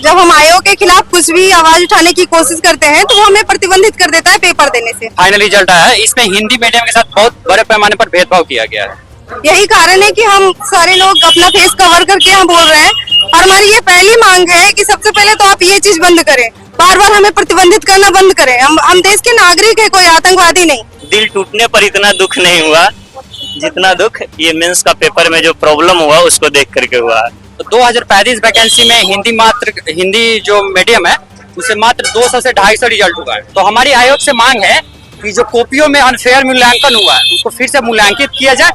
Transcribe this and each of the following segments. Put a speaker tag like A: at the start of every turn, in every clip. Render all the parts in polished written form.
A: जब हम आयोग के खिलाफ कुछ भी आवाज उठाने की कोशिश करते हैं तो वो हमें प्रतिबंधित कर देता है पेपर देने से।
B: फाइनल रिजल्ट आया है, इसमें हिंदी मीडियम के साथ बहुत बड़े पैमाने पर भेदभाव किया गया है।
A: यही कारण है कि हम सारे लोग अपना फेस कवर करके हम बोल रहे हैं और हमारी ये पहली मांग है कि सबसे पहले तो आप ये चीज बंद करें, बार बार हमें प्रतिबंधित करना बंद करें। हम देश के नागरिक है, कोई आतंकवादी नहीं।
C: दिल टूटने पर इतना दुख नहीं हुआ जितना दुख ये मेंस का पेपर में जो प्रॉब्लम हुआ उसको देख करके हुआ है।
B: तो 2035 वैकेंसी में हिंदी जो मीडियम है उसे मात्र 200 से 250 रिजल्ट हुआ है। तो हमारी आयोग से मांग है कि जो कॉपियों में अनफेयर मूल्यांकन हुआ है उसको फिर से मूल्यांकित किया जाए।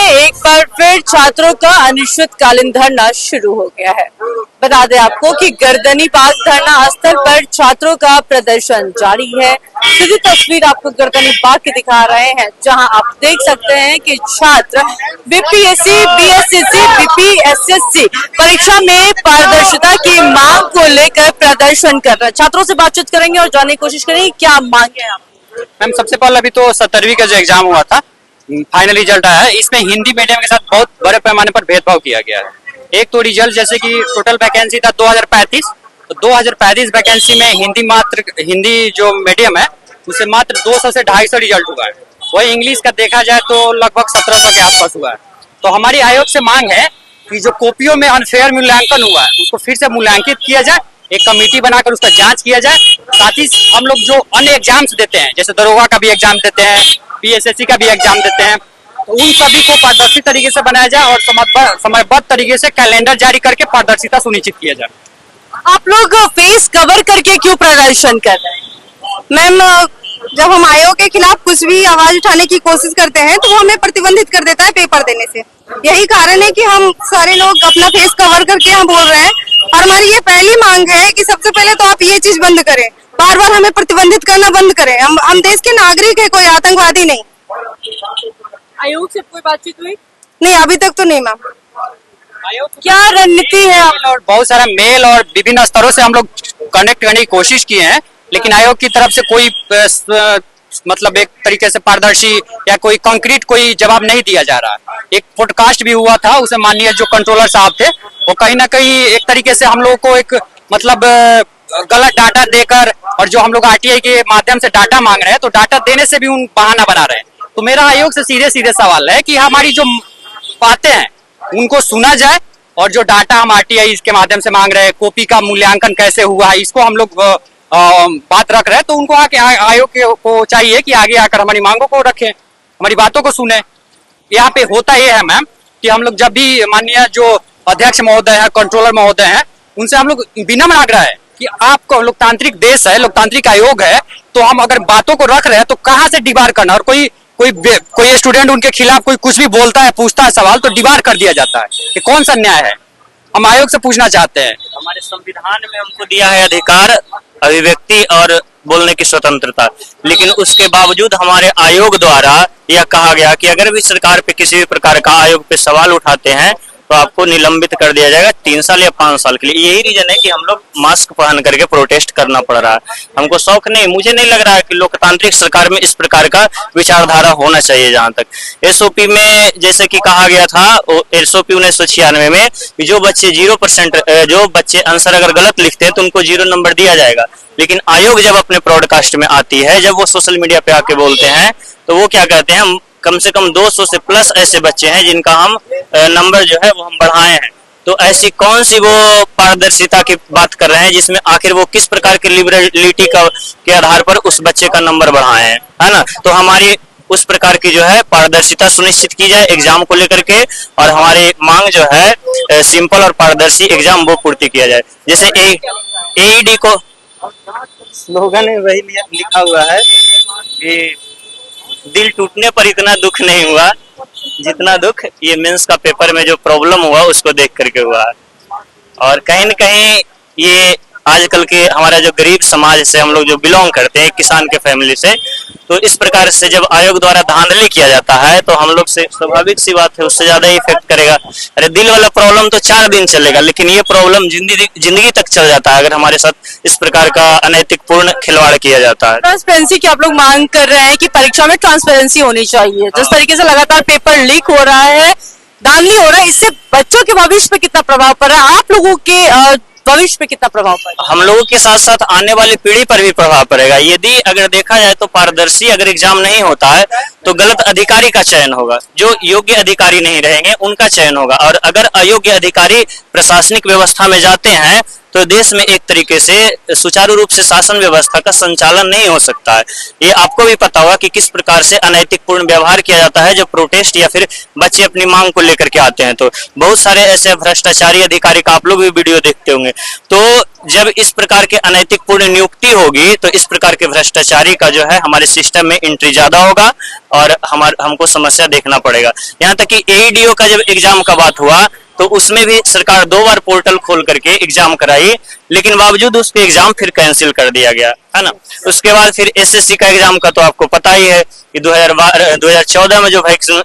D: एक बार फिर छात्रों का अनिश्चितकालीन धरना शुरू हो गया है। बता दें आपको कि गर्दनी बाग धरना स्थल पर छात्रों का प्रदर्शन जारी है। सीधी तस्वीर आपको गर्दनी बाग की दिखा रहे हैं, जहां आप देख सकते हैं कि छात्र बीपीएससी, बीएसएससी, बीपीएसएससी परीक्षा में पारदर्शिता की मांग को लेकर प्रदर्शन कर रहे हैं। छात्रों से बातचीत करेंगे और जानने की कोशिश करेंगे क्या मांगे हैं आप।
B: मैम, सबसे पहले अभी तो 17वीं का जो एग्जाम हुआ था, फाइनल रिजल्ट आया है, इसमें हिंदी मीडियम के साथ बहुत बड़े पैमाने पर भेदभाव किया गया है। एक तो रिजल्ट जैसे कि टोटल वैकेंसी था 2035, तो 2035 वैकेंसी में हिंदी जो मीडियम है उसे मात्र 200 से 250 रिजल्ट हुआ है। वही इंग्लिश का देखा जाए तो लगभग 1700 के आसपास हुआ है। तो हमारी आयोग से मांग है कि जो कॉपियों में अनफेयर मूल्यांकन हुआ है उसको फिर से मूल्यांकित किया जाए, एक कमेटी बनाकर उसका जांच किया जाए। साथ ही हम लोग जो अन्य एग्जाम्स देते हैं, जैसे दरोगा का भी एग्जाम देते हैं, पीएसएससी का भी एग्जाम देते हैं, तो उन सभी को पारदर्शी तरीके से बनाया जाए और समयबद्ध तरीके से कैलेंडर जारी करके पारदर्शिता सुनिश्चित किया जाए।
D: आप लोग फेस कवर करके क्यों प्रदर्शन कर रहे हैं?
A: मैम, जब हम आयोग के खिलाफ कुछ भी आवाज उठाने की कोशिश करते हैं तो वो हमें प्रतिबंधित कर देता है पेपर देने से। यही कारण है कि हम सारे लोग अपना फेस कवर करके हम बोल रहे हैं और हमारी ये पहली मांग है कि सबसे पहले तो आप ये चीज बंद करें, बार बार हमें प्रतिबंधित करना बंद करें। हम देश के नागरिक है, कोई आतंकवादी नहीं।
D: आयोग से कोई बातचीत हुई?
A: नहीं, अभी तक तो नहीं मैम।
D: क्या रणनीति है
B: और बहुत सारा मेल और विभिन्न स्तरों से हम लोग कनेक्ट करने की कोशिश किए हैं, लेकिन आयोग की तरफ से कोई मतलब एक तरीके से पारदर्शी या कोई कंक्रीट कोई जवाब नहीं दिया जा रहा। एक पॉडकास्ट भी हुआ था, उसे माननीय जो कंट्रोलर साहब थे वो कहीं ना कहीं एक तरीके से हम लोगों को एक मतलब गलत डाटा देकर, और जो हम लोग आरटीआई के माध्यम से डाटा मांग रहे हैं तो डाटा देने से भी उन बहाना बना रहे हैं। तो मेरा आयोग से सीधे सीधे सवाल है कि हमारी जो बातें हैं उनको सुना जाए और जो डाटा हम आरटीआई के माध्यम से मांग रहे हैं, कॉपी का मूल्यांकन कैसे हुआ है, इसको हम लोग बात रख रहे हैं, तो उनको आयोग को चाहिए कि आगे आकर हमारी मांगों को रखें, हमारी बातों को सुने। यहाँ पे होता यह है मैम कि हम लोग जब भी माननीय जो अध्यक्ष महोदय है, कंट्रोलर महोदय है, उनसे हम लोग विनम्र आग्रह है कि आपको लोकतांत्रिक देश है, लोकतांत्रिक आयोग है, तो हम अगर बातों को रख रहे हैं तो कहाँ से डिबार करना। और कोई स्टूडेंट उनके खिलाफ कोई कुछ भी बोलता है, पूछता है सवाल, तो डिबार कर दिया जाता है। ये कौन सा न्याय है? हम आयोग से पूछना चाहते हैं।
C: हमारे संविधान में हमको दिया है अधिकार अभिव्यक्ति और बोलने की स्वतंत्रता, लेकिन उसके बावजूद हमारे आयोग द्वारा यह कहा गया कि अगर भी सरकार पे किसी भी प्रकार का आयोग पे सवाल उठाते हैं तो आपको निलंबित कर दिया जाएगा 3 साल या 5 साल के लिए। यही रीजन है कि हम लोग मास्क पहन करके प्रोटेस्ट करना पड़ रहा है। हमको शौक नहीं, मुझे नहीं लग रहा है कि लोकतांत्रिक सरकार में इस प्रकार का विचारधारा होना चाहिए। जहां तक एसओपी में जैसे कि कहा गया था, एसओपी 1996 में जो बच्चे 0% जो बच्चे आंसर अगर गलत लिखते हैं तो उनको 0 नंबर दिया जाएगा। लेकिन आयोग जब अपने ब्रॉडकास्ट में आती है, जब वो सोशल मीडिया पे आके बोलते हैं, तो वो क्या कहते हैं, कम से कम 200 से प्लस ऐसे बच्चे हैं जिनका हम नंबर जो है वो हम बढ़ाए हैं। तो ऐसी कौन सी वो पारदर्शिता की बात कर रहे हैं जिसमें आखिर वो किस प्रकार की लिबरलिटी के आधार पर उस बच्चे का नंबर बढ़ाए हैं, है ना। तो हमारी उस प्रकार की जो है पारदर्शिता सुनिश्चित की जाए एग्जाम को लेकर के, और हमारी मांग जो है सिंपल और पारदर्शी एग्जाम वो पूर्ति किया जाए। जैसे एईडी को स्लोगन वही लिखा हुआ है कि दिल टूटने पर इतना दुख नहीं हुआ जितना दुख ये मेंस का पेपर में जो प्रॉब्लम हुआ उसको देख करके हुआ है। और कहीं न कहीं ये आजकल के हमारा जो गरीब समाज से हम लोग जो बिलोंग करते हैं, किसान के फैमिली से, तो इस प्रकार से जब आयोग द्वारा धांधली किया जाता है तो हम लोग से स्वाभाविक सी बात है उससे ज्यादा इफेक्ट करेगा। अरे दिल वाला प्रॉब्लम तो 4 दिन चलेगा, लेकिन ये प्रॉब्लम जिंदगी तक चल जाता है अगर हमारे साथ इस प्रकार का अनैतिक पूर्ण खिलवाड़ किया जाता है।
D: ट्रांसपेरेंसी की आप लोग मांग कर रहे हैं कि परीक्षा में ट्रांसपेरेंसी होनी चाहिए। जिस तरीके से लगातार पेपर लीक हो रहा है, धांधली हो रहा है, इससे बच्चों के भविष्य पे कितना प्रभाव पड़ रहा है, आप लोगों के भविष्य पे कितना प्रभाव पड़ेगा?
C: हम लोगों के साथ साथ आने वाली पीढ़ी पर भी प्रभाव पड़ेगा। यदि अगर देखा जाए तो पारदर्शी अगर एग्जाम नहीं होता है तो गलत अधिकारी का चयन होगा, जो योग्य अधिकारी नहीं रहेंगे उनका चयन होगा, और अगर अयोग्य अधिकारी प्रशासनिक व्यवस्था में जाते हैं तो देश में एक तरीके से सुचारू रूप से शासन व्यवस्था का संचालन नहीं हो सकता है। ये आपको भी पता होगा कि किस प्रकार से अनैतिक पूर्ण व्यवहार किया जाता है जब प्रोटेस्ट या फिर बच्चे अपनी मांग को लेकर के आते हैं। तो बहुत सारे ऐसे भ्रष्टाचारी अधिकारी का आप लोग भी वीडियो देखते होंगे। तो जब इस प्रकार के अनैतिक पूर्ण नियुक्ति होगी तो इस प्रकार के भ्रष्टाचारी का जो है हमारे सिस्टम में एंट्री ज्यादा होगा और हमको समस्या देखना पड़ेगा। यहाँ तक कि एईडीओ का जब एग्जाम का बात हुआ तो उसमें भी सरकार 2 बार पोर्टल खोल करके एग्जाम कराई, लेकिन बावजूद उसके एग्जाम फिर कैंसिल कर दिया गया, है ना। उसके बाद फिर एसएससी का एग्जाम का तो आपको पता ही है कि 2014 में जो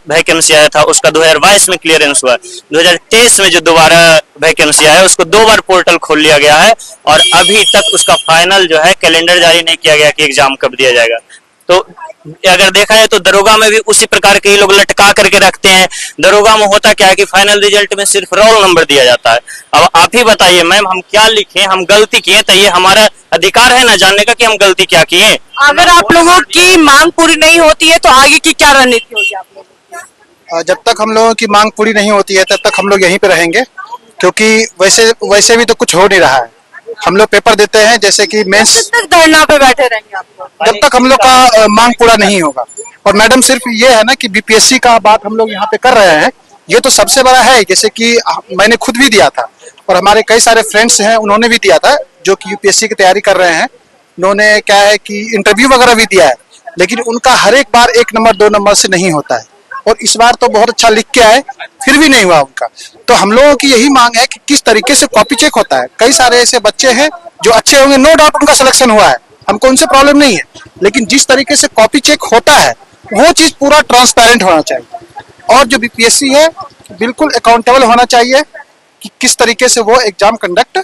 C: वैकेंसी आया था उसका 2022 में क्लियरेंस हुआ। 2023 में जो दोबारा वैकेंसी आया उसको 2 बार पोर्टल खोल लिया गया है और अभी तक उसका फाइनल जो है कैलेंडर जारी नहीं किया गया कि एग्जाम कब दिया जाएगा। तो अगर देखा जाए तो दरोगा में भी उसी प्रकार के लोग लटका करके रखते हैं। दरोगा में होता क्या है कि फाइनल रिजल्ट में सिर्फ रोल नंबर दिया जाता है। अब आप ही बताइए मैम, हम क्या लिखें, हम गलती किए तो ये हमारा अधिकार है ना जानने का कि हम गलती क्या किए।
D: अगर आप लोगों की मांग पूरी नहीं होती है तो आगे की क्या रणनीति होगी आप लोगों की?
E: जब तक हम लोगों की मांग पूरी नहीं होती है तब तक हम लोग यहीं पे रहेंगे, क्योंकि वैसे भी तो कुछ हो नहीं रहा है। हम लोग पेपर देते हैं, जैसे कि मेंस,
D: कब तक धरना पे बैठे रहेंगे आप लोग?
E: जब तक हम लोग का मांग पूरा नहीं होगा। और मैडम सिर्फ ये है ना कि बीपीएससी का बात हम लोग यहाँ पे कर रहे हैं, ये तो सबसे बड़ा है। जैसे कि मैंने खुद भी दिया था और हमारे कई सारे फ्रेंड्स हैं उन्होंने भी दिया था जो कि यूपीएससी की तैयारी कर रहे हैं। उन्होंने क्या है कि इंटरव्यू वगैरह भी दिया है, लेकिन उनका हर एक बार 1 नंबर 2 नंबर से नहीं होता है। और इस बार तो बहुत अच्छा लिख के आए फिर भी नहीं हुआ उनका। तो हम लोगों की यही मांग है कि किस तरीके से कॉपी चेक होता है। कई सारे ऐसे बच्चे हैं जो अच्छे होंगे, नो डाउट उनका सिलेक्शन हुआ है, हमको उनसे प्रॉब्लम नहीं है, लेकिन जिस तरीके से कॉपी चेक होता है वो चीज पूरा ट्रांसपेरेंट होना चाहिए। और जो बीपीएससी है बिल्कुल अकाउंटेबल होना चाहिए कि किस तरीके से वो एग्जाम कंडक्ट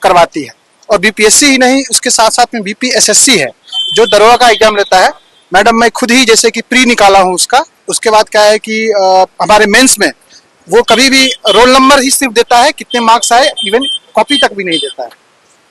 E: करवाती है। और बीपीएससी ही नहीं, उसके साथ साथ में बीपीएसएससी है जो दरोगा का एग्जाम लेता है। मैडम मैं खुद ही जैसे कि प्री निकाला हूँ उसका। उसके बाद क्या है कि हमारे मेंस में वो कभी भी रोल नंबर ही सिर्फ देता है, कितने मार्क्स आए, इवन कॉपी तक भी नहीं देता है।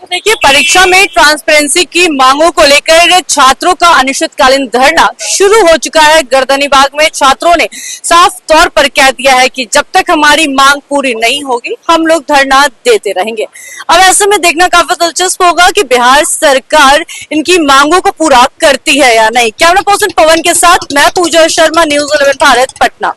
D: देखिए, परीक्षा में ट्रांसपेरेंसी की मांगों को लेकर छात्रों का अनिश्चितकालीन धरना शुरू हो चुका है। गर्दनीबाग में छात्रों ने साफ तौर पर कह दिया है कि जब तक हमारी मांग पूरी नहीं होगी हम लोग धरना देते रहेंगे। अब ऐसे में देखना काफी दिलचस्प होगा कि बिहार सरकार इनकी मांगों को पूरा करती है या नहीं। कैमरा पर्सन पवन के साथ मैं पूजा शर्मा, न्यूज़ 11 भारत, पटना।